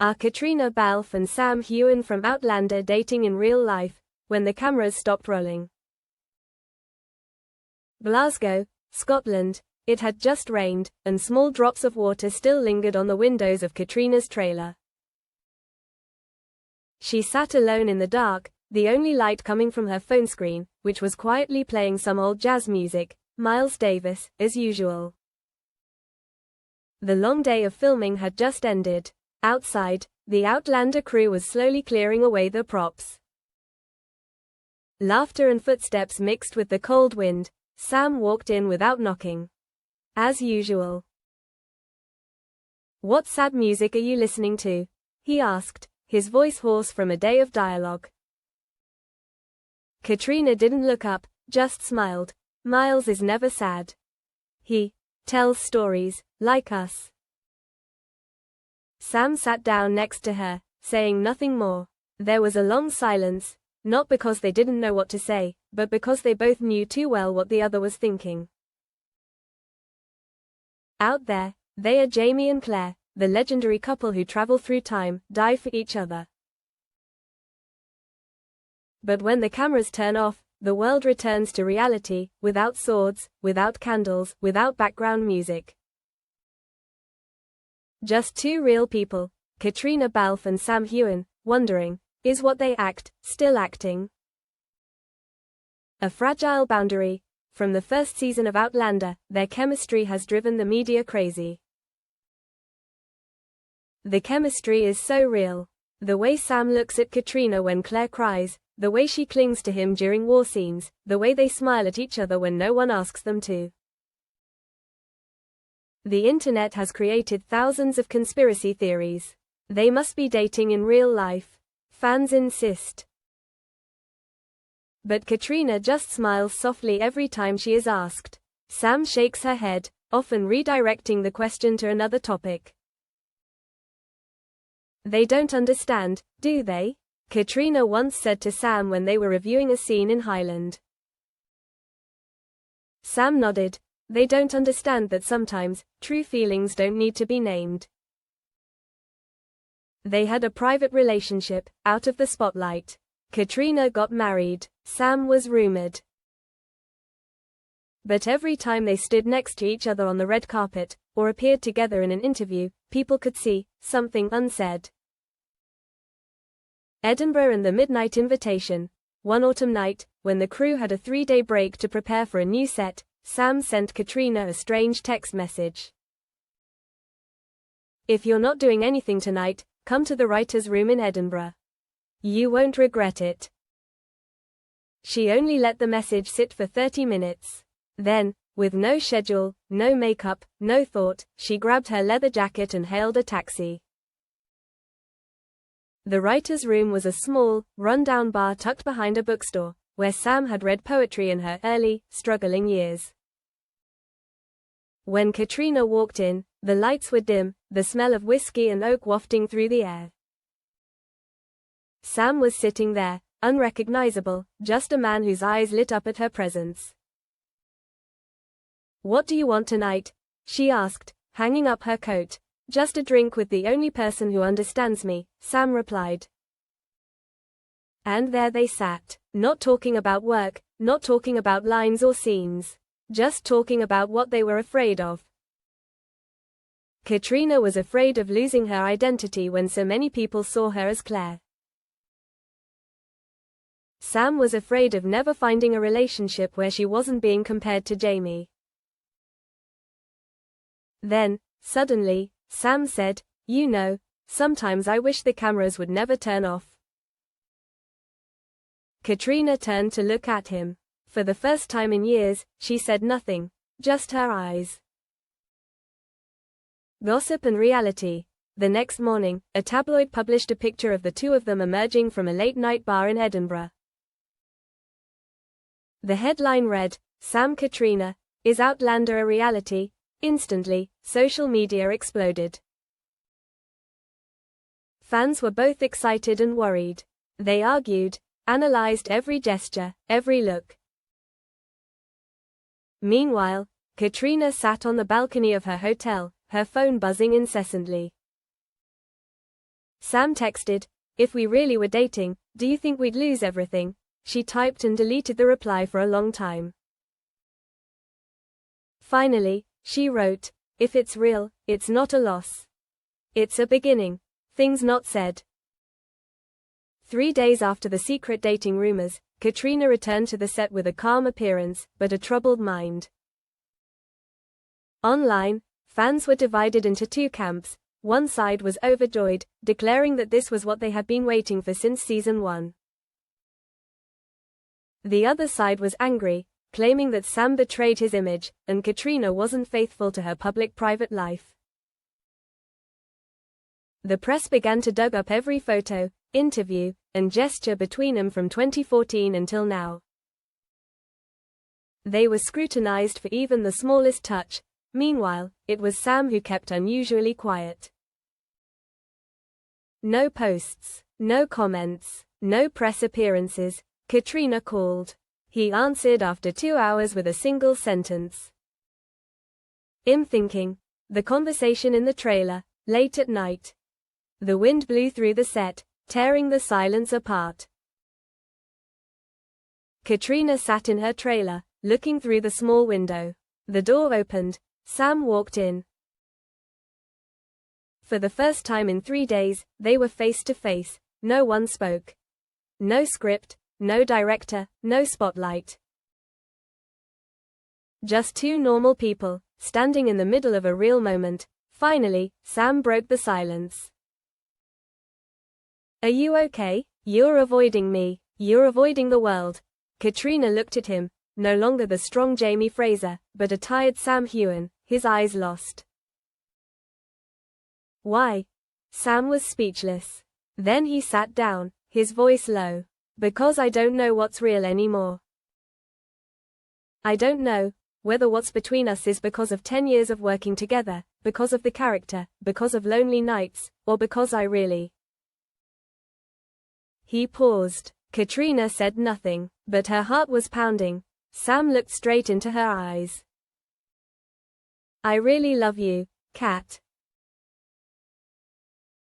Are Caitriona Balfe and Sam Heughan from Outlander dating in real life, when the cameras stopped rolling? Glasgow, Scotland. It had just rained, and small drops of water still lingered on the windows of Caitriona's trailer. She sat alone in the dark, the only light coming from her phone screen, which was quietly playing some old jazz music, Miles Davis, as usual. The long day of filming had just ended. Outside, the Outlander crew was slowly clearing away the props. Laughter and footsteps mixed with the cold wind. Sam walked in without knocking. As usual. "What sad music are you listening to?" he asked, his voice hoarse from a day of dialogue. Caitriona didn't look up, just smiled. "Miles is never sad. He tells stories, like us." Sam sat down next to her, saying nothing more. There was a long silence, not because they didn't know what to say, but because they both knew too well what the other was thinking. Out there, they are Jamie and Claire, the legendary couple who travel through time, die for each other. But when the cameras turn off, the world returns to reality, without swords, without candles, without background music. Just two real people, Caitriona Balfe and Sam Heughan, wondering, is what they act still acting? A fragile boundary. From the first season of Outlander, their chemistry has driven the media crazy. The chemistry is so real. The way Sam looks at Caitriona when Claire cries, the way she clings to him during war scenes, the way they smile at each other when no one asks them to. The internet has created thousands of conspiracy theories. They must be dating in real life. Fans insist. But Caitriona just smiles softly every time she is asked. Sam shakes her head, often redirecting the question to another topic. "They don't understand, do they?" Caitriona once said to Sam when they were reviewing a scene in Highland. Sam nodded. "They don't understand that sometimes, true feelings don't need to be named." They had a private relationship, out of the spotlight. Caitriona got married. Sam was rumored. But every time they stood next to each other on the red carpet, or appeared together in an interview, people could see something unsaid. Edinburgh and the Midnight Invitation. One autumn night, when the crew had a 3-day break to prepare for a new set, Sam sent Caitriona a strange text message. "If you're not doing anything tonight, come to the writer's room in Edinburgh. You won't regret it." She only let the message sit for 30 minutes. Then, with no schedule, no makeup, no thought, she grabbed her leather jacket and hailed a taxi. The writer's room was a small, run-down bar tucked behind a bookstore, where Sam had read poetry in her early, struggling years. When Caitriona walked in, the lights were dim, the smell of whiskey and oak wafting through the air. Sam was sitting there, unrecognizable, just a man whose eyes lit up at her presence. "What do you want tonight?" she asked, hanging up her coat. "Just a drink with the only person who understands me," Sam replied. And there they sat, not talking about work, not talking about lines or scenes. Just talking about what they were afraid of. Caitriona was afraid of losing her identity when so many people saw her as Claire. Sam was afraid of never finding a relationship where she wasn't being compared to Jamie. Then, suddenly, Sam said, "You know, sometimes I wish the cameras would never turn off." Caitriona turned to look at him. For the first time in years, she said nothing, just her eyes. Gossip and reality. The next morning, a tabloid published a picture of the two of them emerging from a late-night bar in Edinburgh. The headline read, "Sam Caitriona, is Outlander a reality?" Instantly, social media exploded. Fans were both excited and worried. They argued, analyzed every gesture, every look. Meanwhile, Caitriona sat on the balcony of her hotel, her phone buzzing incessantly. Sam texted, "If we really were dating, do you think we'd lose everything?" She typed and deleted the reply for a long time. Finally, she wrote, "If it's real, it's not a loss. It's a beginning. Things not said." 3 days after the secret dating rumors, Caitriona returned to the set with a calm appearance, but a troubled mind. Online, fans were divided into two camps. One side was overjoyed, declaring that this was what they had been waiting for since season 1. The other side was angry, claiming that Sam betrayed his image, and Caitriona wasn't faithful to her public-private life. The press began to dug up every photo, interview, and gesture between them from 2014 until now. They were scrutinized for even the smallest touch. Meanwhile, it was Sam who kept unusually quiet. No posts, no comments, no press appearances. Caitriona called. He answered after 2 hours with a single sentence. "I'm thinking." The conversation in the trailer, late at night. The wind blew through the set, tearing the silence apart. Caitriona sat in her trailer, looking through the small window. The door opened. Sam walked in. For the first time in 3 days, they were face to face. No one spoke. No script, no director, no spotlight. Just two normal people, standing in the middle of a real moment. Finally, Sam broke the silence. "Are you okay? You're avoiding me. You're avoiding the world." Caitriona looked at him, no longer the strong Jamie Fraser, but a tired Sam Heughan, his eyes lost. "Why?" Sam was speechless. Then he sat down, his voice low. "Because I don't know what's real anymore. I don't know whether what's between us is because of 10 years of working together, because of the character, because of lonely nights, or because I really." He paused. Caitriona said nothing, but her heart was pounding. Sam looked straight into her eyes. "I really love you, Cat."